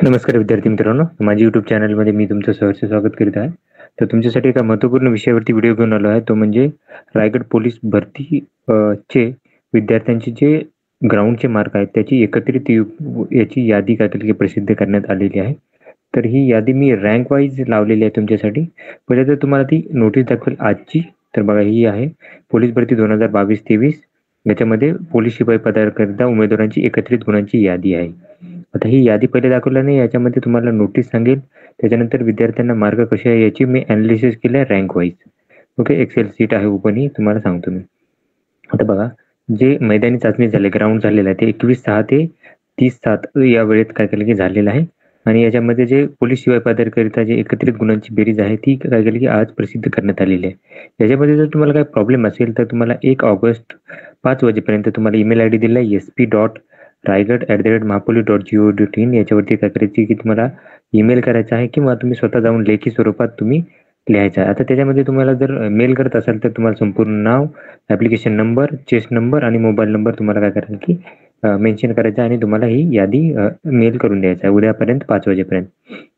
नमस्कार विद्यार्थी मित्रांनो, माझ्या यूट्यूब चॅनलमध्ये मी तुमचं सहर्ष स्वागत करीत आहे. तर तुमच्यासाठी एका महत्त्वपूर्ण विषयावरती व्हिडिओ घेऊन आलो आहे. तो म्हणजे रायगड पोलीस भरती चे विद्यार्थ्यांचे जे ग्राउंडचे मार्क आहेत त्याची एकत्रित याची यादी काहीतरी प्रसिद्ध करण्यात आलेली आहे. तर ही यादी मी रँक वाईज लावलेली आहे तुमच्यासाठी. पहिले तर तुम्हाला ती नोटीस दाखवेल आजची. तर बघा ही आहे पोलीस भरती 2022-23. याच्यामध्ये पोलीस शिपाई पदाकरिता उमेदवारांची एकत्रित गुणांची यादी आहे. आता ही यादी पहिले दाखवलं नाही, याच्यामध्ये तुम्हाला नोटीस सांगेल, त्याच्यानंतर विद्यार्थ्यांना मार्क कसे आहे याची मी ॲनालिसिस केलं आहे rank wise. Okay, excel sheet आहे ओपन, ही तुम्हाला सांगतो मी. आता बघा, जे मैदानी चाचणी झाले, ग्राउंड झालेलं आहे ते 21/6 ते 30/7 या वेळेत काय केलं की झालेलं आहे. आणि याच्यामध्ये जे पोलीस शिवाय पदाकरिता जे एकत्रित गुणांची बेरीज आहे ती काय केली की आज प्रसिद्ध करण्यात आलेली आहे. याच्यामध्ये जर तुम्हाला काही प्रॉब्लेम असेल तर तुम्हाला 1 ऑगस्ट 5 वाजेपर्यंत तुम्हाला ईमेल आयडी दिला आहे sp.raigad@mahapolis.go.in. याच्यावरती काय करायची की तुम्हाला ईमेल करायचा आहे किंवा तुम्ही स्वतः जाऊन लेखी स्वरूपात तुम्ही लिहायचं आहे. आता त्याच्यामध्ये तुम्हाला जर मेल करत असाल तर तुम्हाला संपूर्ण नाव, ॲप्लिकेशन नंबर, चेस्ट नंबर आणि मोबाईल नंबर तुम्हाला काय करायचं की मेन्शन करायचं आणि तुम्हाला ही यादी मेल करून द्यायचं आहे उद्यापर्यंत 5 वाजेपर्यंत.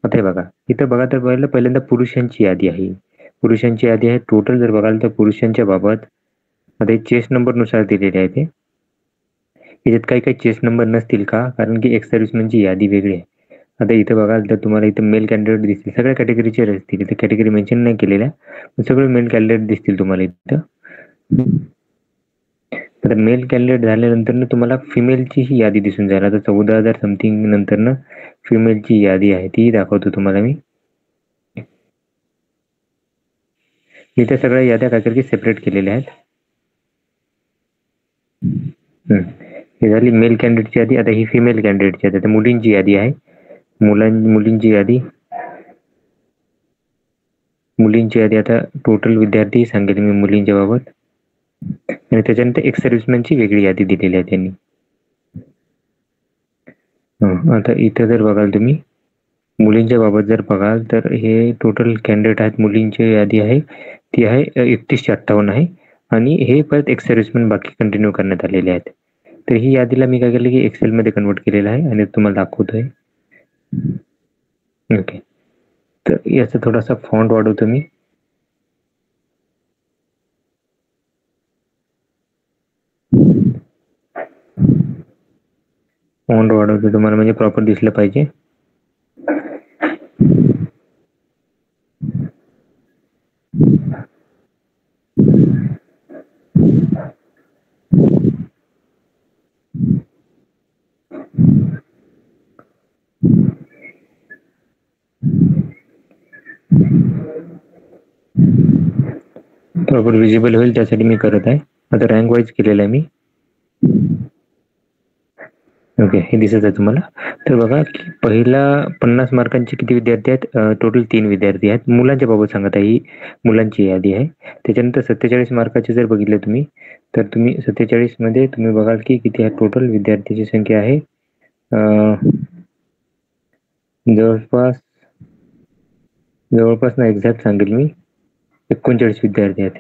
आता हे बघा, इथं बघा तर पहिल्यांदा पुरुषांची यादी आहे. पुरुषांची यादी आहे. टोटल जर बघाल तर पुरुषांच्या बाबत आता चेस्ट नंबरनुसार दिलेले आहे ते. याच्यात काही चेस्ट नंबर नसतील का, कारण की एक्स सर्व्हिसमॅनची यादी वेगळी आहे. आता इथं बघाल तर तुम्हाला इथं मेल कॅन्डिडेट दिसतील, सगळ्या कॅटेगरीचे असतील. इथे कॅटेगरी मेन्शन नाही केलेल्या, सगळे मेल कॅन्डिडेट दिसतील तुम्हाला इथं. आता मेल कॅन्डिडेट झाल्यानंतर तुम्हाला फिमेलची ही यादी दिसून जाईल. आता 14,000 समथिंग नंतर फिमेलची यादी आहे ती दाखवतो तुम्हाला मी. इथे सगळ्या याद्या काय सेपरेट केलेल्या आहेत. ही झाली मेल कॅन्डिडेटची यादी. आता ही फिमेल कॅन्डिडेटची यादी, आता मुलींची यादी आहे. मुलींची यादी आता टोटल विद्यार्थी सांगेल मी मुलींच्या बाबत. आणि त्याच्यानंतर एक्स सर्व्हिसमॅनची वेगळी यादी दिलेली आहे त्यांनी. आता इथं जर बघाल तुम्ही मुलींच्या बाबत जर बघाल तर हे टोटल कॅन्डिडेट आहेत. मुलींची यादी आहे ती आहे 3158 आहे. आणि हे परत एक्स सर्व्हिसमॅन बाकी कंटिन्यू करण्यात आलेले आहेत. तर ही यादीला मी काय केलं की एक्सेलमध्ये कन्वर्ट केलेलं आहे आणि तुम्हाला दाखवतोय. ओके, तर याचा थोडासा फॉन्ट वाढवतो मी. फॉन्ट वाढवतो तुम्हाला म्हणजे प्रॉपर दिसलं पाहिजे. प्रॉपर विजिबल होईल त्यासाठी मी करत आहे. आता रँक वाईज केलेलं आहे मी. ओके, हे दिसत आहे तुम्हाला. तर बघा की पहिला 50 मार्कांचे किती विद्यार्थी आहेत, टोटल 3 विद्यार्थी आहेत. मुलांच्या बाबत सांगत आहे, ही मुलांची यादी आहे. त्याच्यानंतर 47 मार्काचे जर बघितले तुम्ही तर तुम्ही 47 मध्ये तुम्ही बघाल की किती आहे टोटल विद्यार्थ्याची संख्या आहे. जवळपास ना एक्झॅक्ट सांगेल मी, 39 विद्यार्थी आहेत.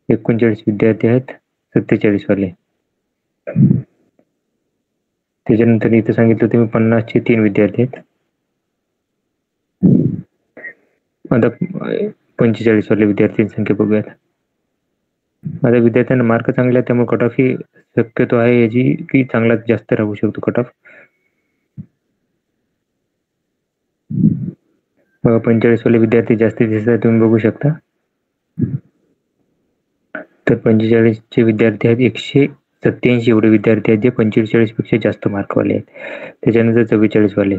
39 विद्यार्थी आहेत 47 वाले. त्याच्यानंतर इथे सांगितलं तुम्ही 50चे 3 विद्यार्थी आहेत. आता 45 वाले विद्यार्थ्यांची संख्या बघूयात. आता विद्यार्थ्यांना मार्क चांगले आहेत त्यामुळे कट ऑफ ही शक्यतो आहे याची की चांगला जास्त राहू शकतो कट ऑफ. 45 वाले विद्यार्थी जास्तीत जास्त तुम्ही बघू शकता. तर 45 चे विद्यार्थी आहेत. 187 एवढे विद्यार्थी आहेत जे 45 पेक्षा जास्त मार्कवाले आहेत. त्याच्यानंतर 44 वाले.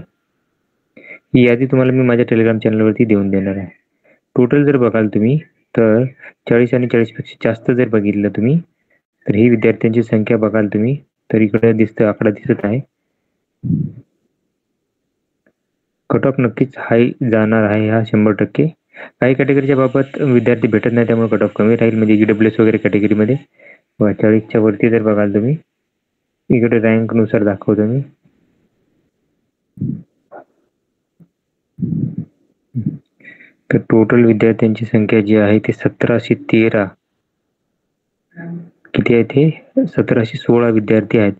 ही यादी तुम्हाला मी माझ्या टेलिग्राम चॅनलवरती देऊन देणार आहे. टोटल जर बघाल तुम्ही तर 40 आणि 40 पेक्षा जास्त जर बघितलं तुम्ही तर ही विद्यार्थ्यांची संख्या बघाल तुम्ही तर इकडे दिसतं, आकडा दिसत आहे. कट ऑफ नक्कीच हाय जाणार आहे हा 100%. काही कॅटेगरीच्या बाबत विद्यार्थी भेटत नाही त्यामुळे कट ऑफ कमी राहील, म्हणजे EWS वगैरे कॅटेगरीमध्ये. 40च्या वरती जर बघाल तुम्ही इकडे रँकनुसार दाखवतो मी. तर टोटल विद्यार्थ्यांची संख्या जी आहे ती 1713 किती आहे ते 1716 विद्यार्थी आहेत.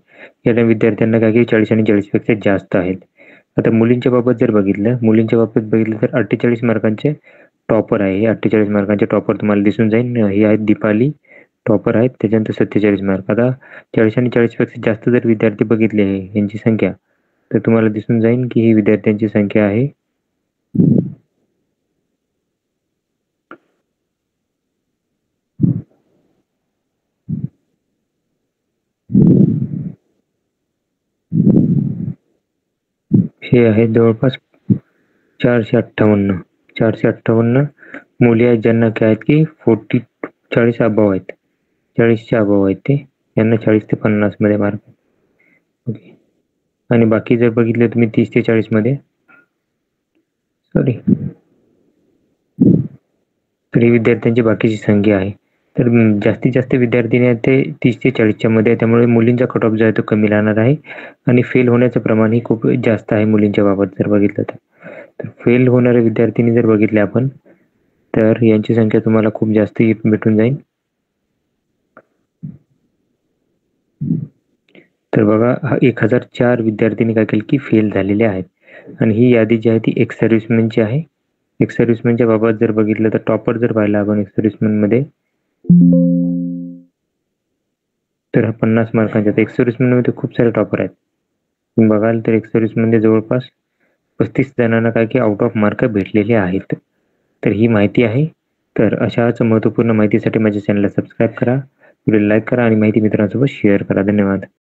या विद्यार्थ्यांना काय की 40 आणि 40 पेक्षा जास्त आहेत. आता मुलींच्या बाबत बघितलं तर 48 मार्कांचे टॉपर आहे. 48 मार्कांचे टॉपर तुम्हाला दिसून जाईल. हे आहेत दीपाली, टॉपर आहेत. त्याच्यानंतर 47 मार्क. आता 40 आणि 40 पेक्षा जास्त जर विद्यार्थी बघितले यांची संख्या, तर तुम्हाला दिसून जाईल की ही विद्यार्थ्यांची संख्या आहे हे आहे जवळपास 458. 458 मुली आहेत ज्यांना काय आहेत की 40 अबव आहेत. 40च्या अबव आहेत ते. यांना 40 ते 50 मध्ये मार्क. ओके. आणि बाकी जर बघितलं तुम्ही 30 ते 40 मध्ये, सॉरी, तर ही विद्यार्थ्यांची बाकीची संख्या आहे. तर जास्तीत जास्त विद्यार्थी आहेत ते 30 ते 40च्या मध्ये आहे. त्यामुळे मुलींचा कट ऑफ जो आहे तो कमी राहणार आहे आणि फेल होण्याचं प्रमाणही खूप जास्त आहे मुलींच्या बाबत जर बघितलं तर. तर फेल होणाऱ्या विद्यार्थ्यांनी जर बघितले आपण, तर यांची संख्या तुम्हाला खूप जास्त भेटून जाईल. तर बघा, 1004 विद्यार्थ्यांनी काय केलं की फेल झालेले आहेत आणि ही यादी जी आहे ती एक्स सर्व्हिसमॅनची आहे. एक्स सर्व्हिसमॅनच्या बाबत जर बघितलं तर टॉपर जर पाहिला आपण एक्स सर्व्हिसमॅन मध्ये, तर 50 मार्कांच्या. एक्स सर्व्हिसमॅन मध्ये खूप सारे टॉपर आहेत. तुम्ही बघाल तर एक्स सर्व्हिसमध्ये जवळपास 35 जणांना काय की आउट ऑफ मार्क भेटलेले आहेत. तर ही माहिती आहे. तर अशाच महत्त्वपूर्ण माहितीसाठी माझ्या चॅनलला सबस्क्राईब करा, व्हिडिओ लाईक करा आणि माहिती मित्रांसोबत शेअर करा. धन्यवाद.